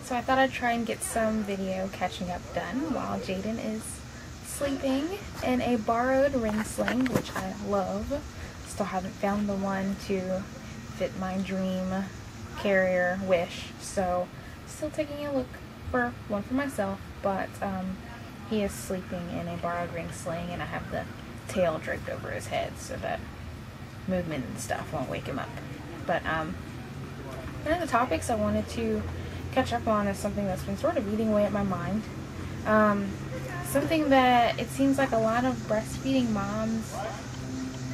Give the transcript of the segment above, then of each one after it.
So I thought I'd try and get some video catching up done while Jaden is sleeping in a borrowed ring sling, which I love. Still haven't found the one to fit my dream carrier wish, so still taking a look for one for myself, but he is sleeping in a borrowed ring sling, and I have the tail draped over his head so that movement and stuff won't wake him up. But one of the topics I wanted to catch up on is something that's been sort of eating away at my mind. Something that it seems like a lot of breastfeeding moms,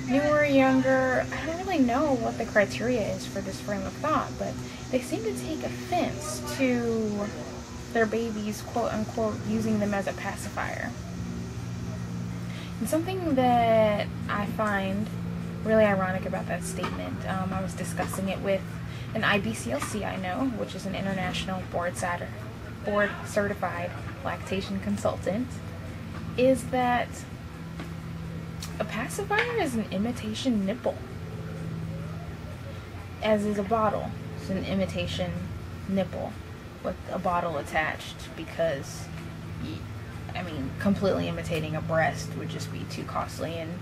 newer, younger, I don't really know what the criteria is for this frame of thought, but they seem to take offense to their babies, quote unquote, using them as a pacifier. And something that I find really ironic about that statement, I was discussing it with an IBCLC I know, which is an international board certified lactation consultant, is that a pacifier is an imitation nipple, as is a bottle. It's an imitation nipple with a bottle attached, because I mean, completely imitating a breast would just be too costly and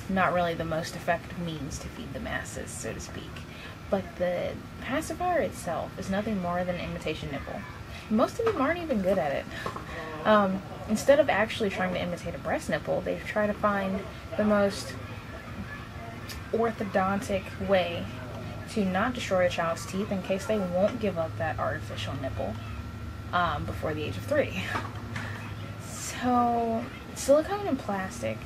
not really the most effective means to feed the masses, so to speak. But the pacifier itself is nothing more than an imitation nipple. Most of them aren't even good at it. Instead of actually trying to imitate a breast nipple, they try to find the most orthodontic way to not destroy a child's teeth in case they won't give up that artificial nipple before the age of 3. So, silicone and plastic,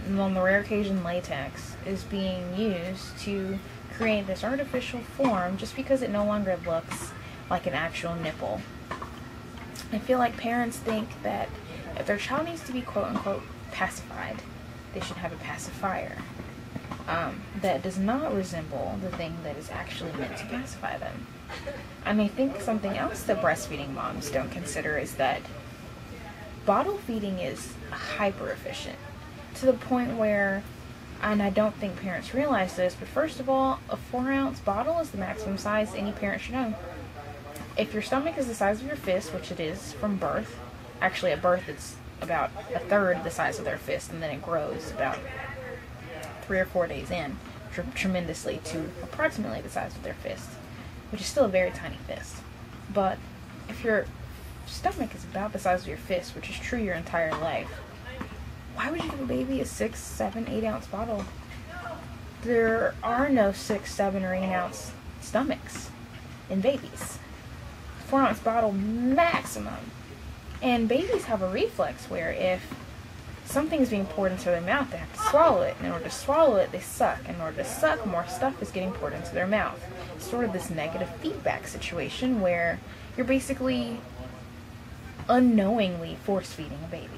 and on the rare occasion latex, is being used to create this artificial form just because it no longer looks like an actual nipple. I feel like parents think that if their child needs to be quote-unquote pacified, they should have a pacifier that does not resemble the thing that is actually meant to pacify them. And I think something else that breastfeeding moms don't consider is that bottle feeding is hyper efficient, to the point where, and I don't think parents realize this, but first of all, a 4-ounce bottle is the maximum size any parent should own. If your stomach is the size of your fist, which it is from birth, actually at birth it's about a third the size of their fist, and then it grows about 3 or 4 days in tremendously to approximately the size of their fist, which is still a very tiny fist. But if your stomach is about the size of your fist, which is true your entire life, why would you give a baby a 6, 7, 8-ounce bottle? There are no 6, 7, or 8-ounce stomachs in babies. 4-ounce bottle maximum. And babies have a reflex where if something is being poured into their mouth, they have to swallow it. And in order to swallow it, they suck. In order to suck, more stuff is getting poured into their mouth. It's sort of this negative feedback situation where you're basically unknowingly force-feeding a baby.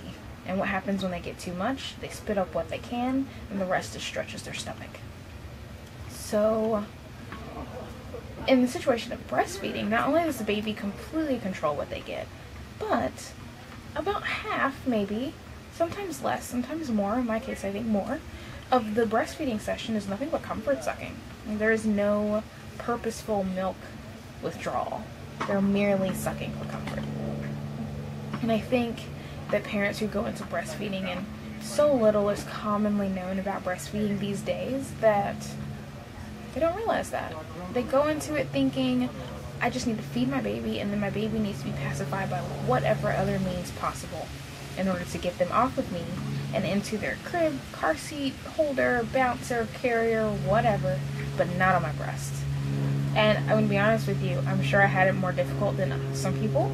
And what happens when they get too much? They spit up what they can, and the rest just stretches their stomach. So, in the situation of breastfeeding, not only does the baby completely control what they get, but about half, maybe, sometimes less, sometimes more, in my case I think more, of the breastfeeding session is nothing but comfort sucking. There is no purposeful milk withdrawal. They're merely sucking for comfort. And I think that parents who go into breastfeeding, and so little is commonly known about breastfeeding these days, that they don't realize that. They go into it thinking, I just need to feed my baby, and then my baby needs to be pacified by whatever other means possible in order to get them off with me and into their crib, car seat, holder, bouncer, carrier, whatever, but not on my breast. And I'm going to be honest with you, I'm sure I had it more difficult than some people.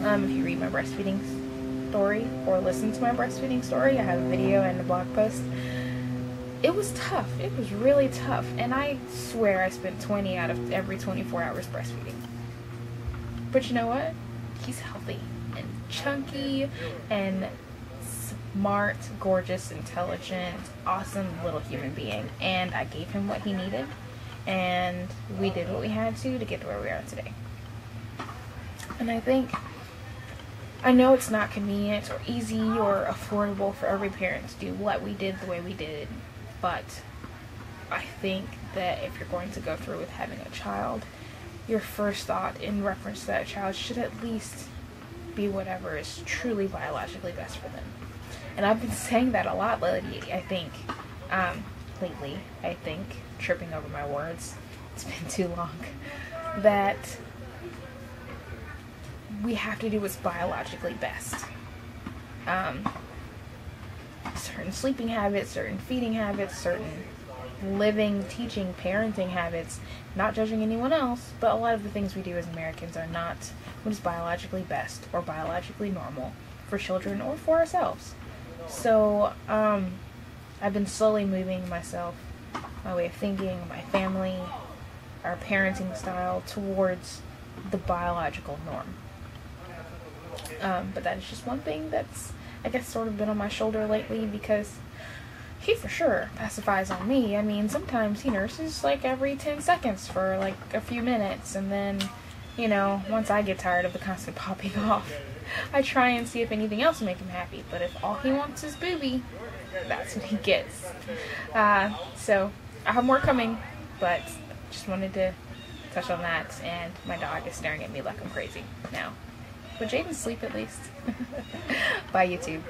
If you read my breastfeeding story or listen to my breastfeeding story, I have a video and a blog post. It was tough. It was really tough. And I swear I spent 20 out of every 24 hours breastfeeding. But you know what? He's healthy and chunky and smart, gorgeous, intelligent, awesome little human being. And I gave him what he needed. And we did what we had to get to where we are today. And I know it's not convenient or easy or affordable for every parent to do what we did the way we did, but I think that if you're going to go through with having a child, your first thought in reference to that child should at least be whatever is truly biologically best for them. And I've been saying that a lot lately, I think. Tripping over my words. It's been too long. That we have to do what's biologically best. Certain sleeping habits, certain feeding habits, certain living, teaching, parenting habits, not judging anyone else, but a lot of the things we do as Americans are not what is biologically best or biologically normal for children or for ourselves. So, I've been slowly moving myself, my way of thinking, my family, our parenting style towards the biological norm. But that is just one thing that's, I guess, sort of been on my shoulder lately, because he for sure pacifies on me. I mean, sometimes he nurses like every 10 seconds for like a few minutes, and then, you know, once I get tired of the constant popping off, I try and see if anything else will make him happy. But if all he wants is booby, that's what he gets. So I have more coming, but just wanted to touch on that. And my dog is staring at me like I'm crazy now. But Jaden's asleep at least. Bye, YouTube.